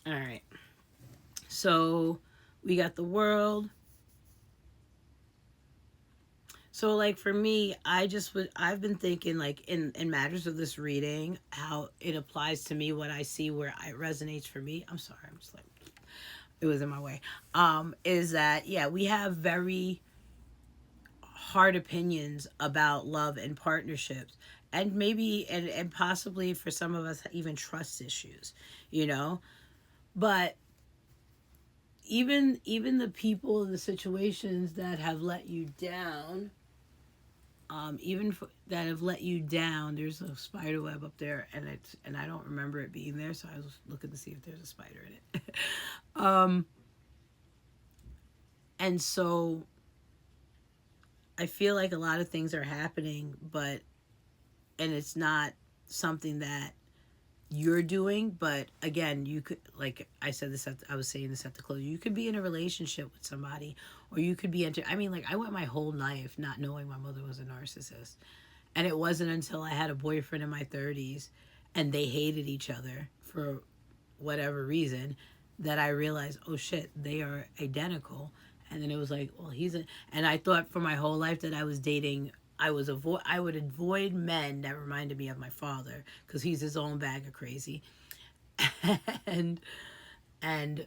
All right. So we got the world. So like for me, I've been thinking like in matters of this reading, how it applies to me, what I see, where it resonates for me. I'm sorry, I'm just like it was in my way. Is that yeah, we have very hard opinions about love and partnerships, and maybe and possibly for some of us even trust issues, you know. But even the people and the situations that have let you down, that have let you down, there's a spider web up there, and I don't remember it being there, so I was looking to see if there's a spider in it. um and so I feel like a lot of things are happening, but and it's not something that you're doing. But again, you could, like I said this I was saying this at the close, you could be in a relationship with somebody, or you could be I mean, like I went my whole life not knowing my mother was a narcissist, and it wasn't until I had a boyfriend in my 30s and they hated each other for whatever reason that I realized, oh shit, they are identical. And then it was like, well, and I thought for my whole life that I was dating. I would avoid men that reminded me of my father because he's his own bag of crazy. and and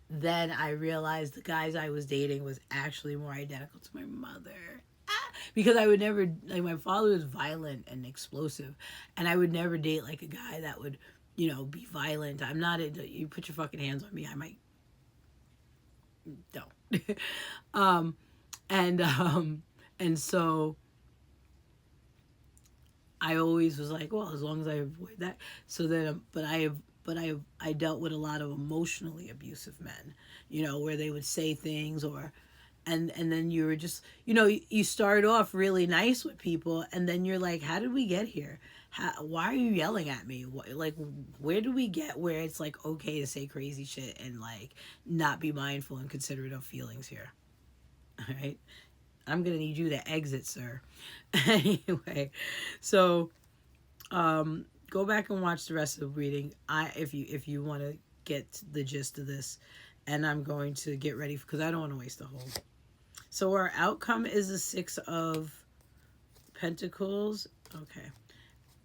then I realized the guys I was dating was actually more identical to my mother. Because I would never, like, my father was violent and explosive, and I would never date like a guy that would, be violent. I'm not you put your fucking hands on me, I might don't. um, and and so I always was like, well, as long as I avoid that. So then, I dealt with a lot of emotionally abusive men, where they would say things, or and then you were just, you start off really nice with people, and then you're like, how did we get here? Why are you yelling at me? Like, where do we get where it's like okay to say crazy shit and like not be mindful and considerate of feelings here? All right, I'm gonna need you to exit, sir. Anyway, so go back and watch the rest of the reading. If you want to get the gist of this, and I'm going to get ready because I don't want to waste the whole. So our outcome is the Six of Pentacles. Okay.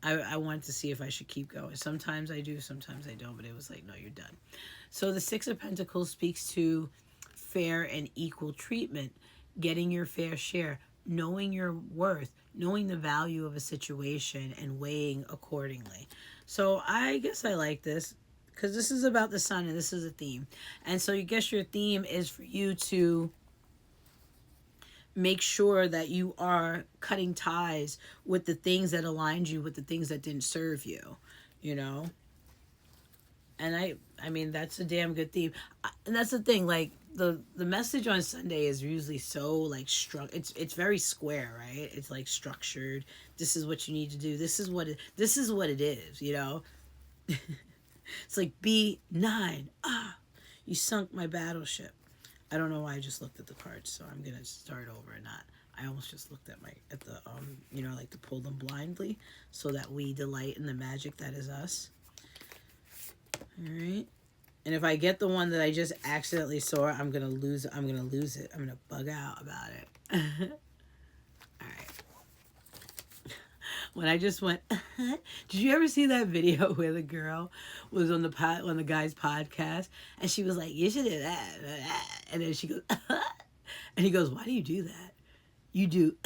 I wanted to see if I should keep going. Sometimes I do, sometimes I don't, but it was like, no, you're done. So the Six of Pentacles speaks to fair and equal treatment, getting your fair share, knowing your worth, knowing the value of a situation, and weighing accordingly. So I guess I like this because this is about the sun and this is a theme. And so you guess your theme is for you to make sure that you are cutting ties with the things that aligned you with the things that didn't serve you, you know? And I mean that's a damn good theme. And that's the thing, like the message on Sunday is usually so like it's very square, right? It's like structured. This is what you need to do. This is what it is, you know? It's like B9. You sunk my battleship. I don't know why I just looked at the cards, so I'm gonna start over and not. I almost just looked at the I like to pull them blindly so that we delight in the magic that is us. All right. And if I get the one that I just accidentally saw, I'm gonna lose it. I'm gonna bug out about it. All right. When I just went, did you ever see that video where the girl was on the guy's podcast, and she was like, "You should do that," and then she goes, and he goes, "Why do you do that? You do."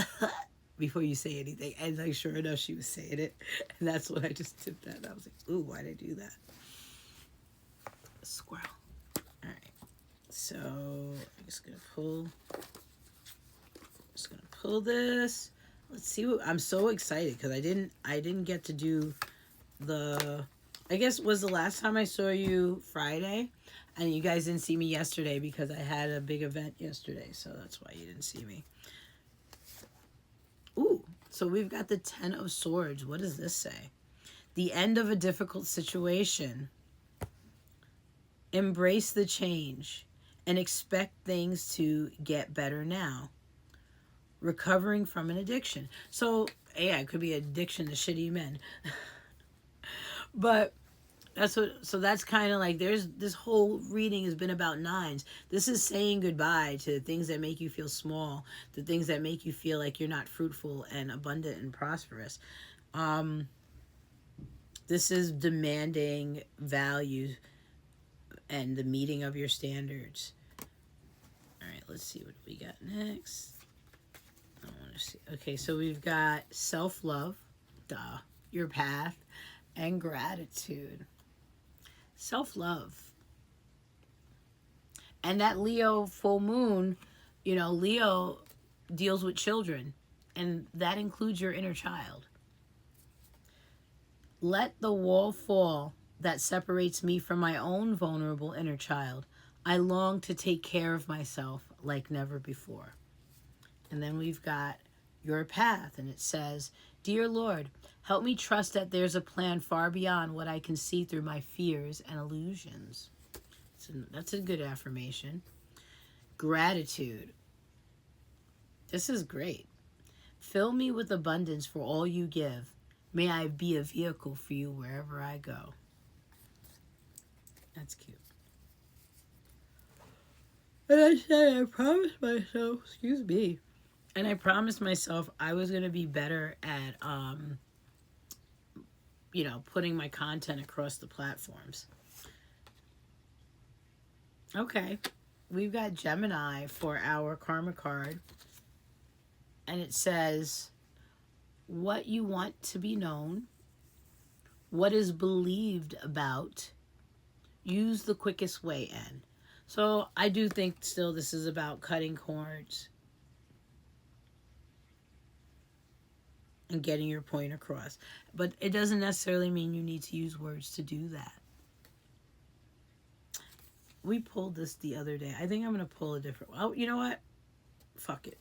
Before you say anything, and like sure enough, she was saying it, and that's what I just tipped at. I was like, "Ooh, why did I do that?" Squirrel. All right, so I'm just gonna pull this. Let's see what I'm so excited because I didn't get to do the. I guess was the last time I saw you Friday, and you guys didn't see me yesterday because I had a big event yesterday, so that's why you didn't see me. Ooh, so we've got the 10 of Swords. What does this say? The end of a difficult situation. Embrace the change and expect things to get better now. Recovering from an addiction. So, yeah, it could be addiction to shitty men. But That's what, so that's kind of like, there's this whole reading has been about nines. This is saying goodbye to the things that make you feel small, the things that make you feel like you're not fruitful and abundant and prosperous. Um, this is demanding value and the meeting of your standards. All right, let's see what we got next. I want to see. Okay, so we've got self-love, duh, your path, and gratitude. Self-love. And that Leo full moon, you know, Leo deals with children, and that includes your inner child. Let the wall fall that separates me from my own vulnerable inner child. I long to take care of myself like never before. And then we've got your path, and it says, Dear Lord, help me trust that there's a plan far beyond what I can see through my fears and illusions. So that's a good affirmation. Gratitude. This is great. Fill me with abundance for all you give. May I be a vehicle for you wherever I go. That's cute. And I said, I promised myself, excuse me, and I promised myself I was going to be better at, you know, putting my content across the platforms. Okay, we've got Gemini for our karma card, and it says, what you want to be known, what is believed about, use the quickest way in. So I do think still this is about cutting cords and getting your point across. But it doesn't necessarily mean you need to use words to do that. We pulled this the other day. I think I'm going to pull a different one. Oh, you know what? Fuck it.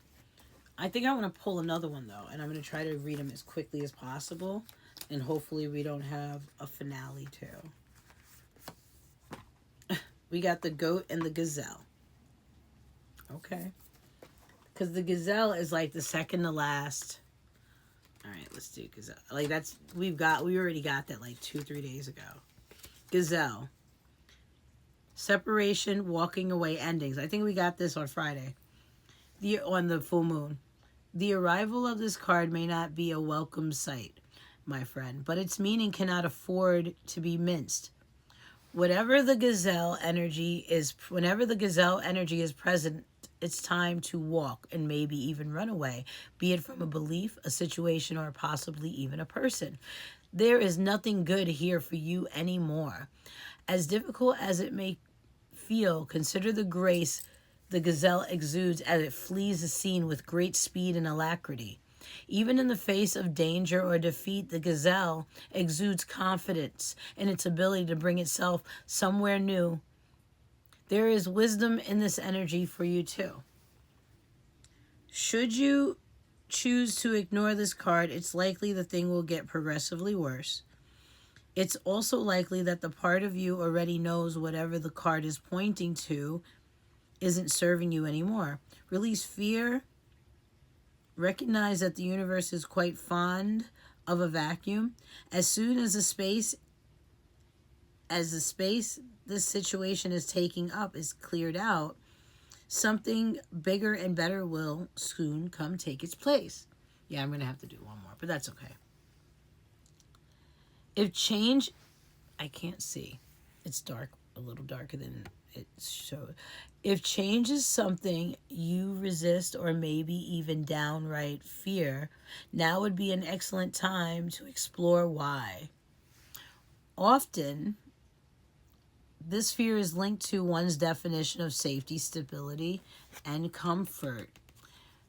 I think I want to pull another one, though. And I'm going to try to read them as quickly as possible. And hopefully we don't have a finale, too. We got the goat and the gazelle. Okay. Because the gazelle is like the second to last. All right, let's do gazelle. Like we already got that like 2-3 days ago. Gazelle. Separation, walking away, endings. I think we got this on Friday. On the full moon. The arrival of this card may not be a welcome sight, my friend, but its meaning cannot afford to be minced. Whenever the gazelle energy is present, it's time to walk and maybe even run away, be it from a belief, a situation, or possibly even a person. There is nothing good here for you anymore. As difficult as it may feel, consider the grace the gazelle exudes as it flees the scene with great speed and alacrity. Even in the face of danger or defeat, the gazelle exudes confidence in its ability to bring itself somewhere new. There is wisdom in this energy for you too. Should you choose to ignore this card, it's likely the thing will get progressively worse. It's also likely that the part of you already knows whatever the card is pointing to isn't serving you anymore. Release fear. Recognize that the universe is quite fond of a vacuum. As soon as the space this situation is taking up is cleared out, something bigger and better will soon come take its place. Yeah, I'm going to have to do one more, but that's okay. If change, I can't see. It's dark, a little darker than it showed. If change is something you resist or maybe even downright fear, now would be an excellent time to explore why. Often, this fear is linked to one's definition of safety, stability, and comfort.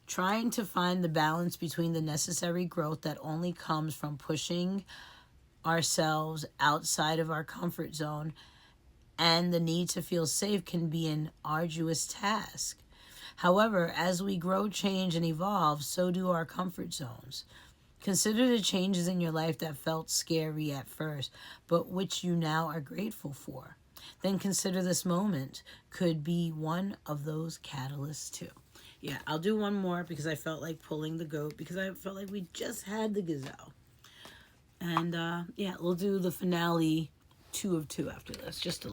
Trying to find the balance between the necessary growth that only comes from pushing ourselves outside of our comfort zone and the need to feel safe can be an arduous task. However, as we grow, change, and evolve, so do our comfort zones. Consider the changes in your life that felt scary at first, but which you now are grateful for. Then consider this moment could be one of those catalysts too. Yeah, I'll do one more because I felt like pulling the goat because I felt like we just had the gazelle. And yeah, we'll do the finale 2 of 2 after this, just to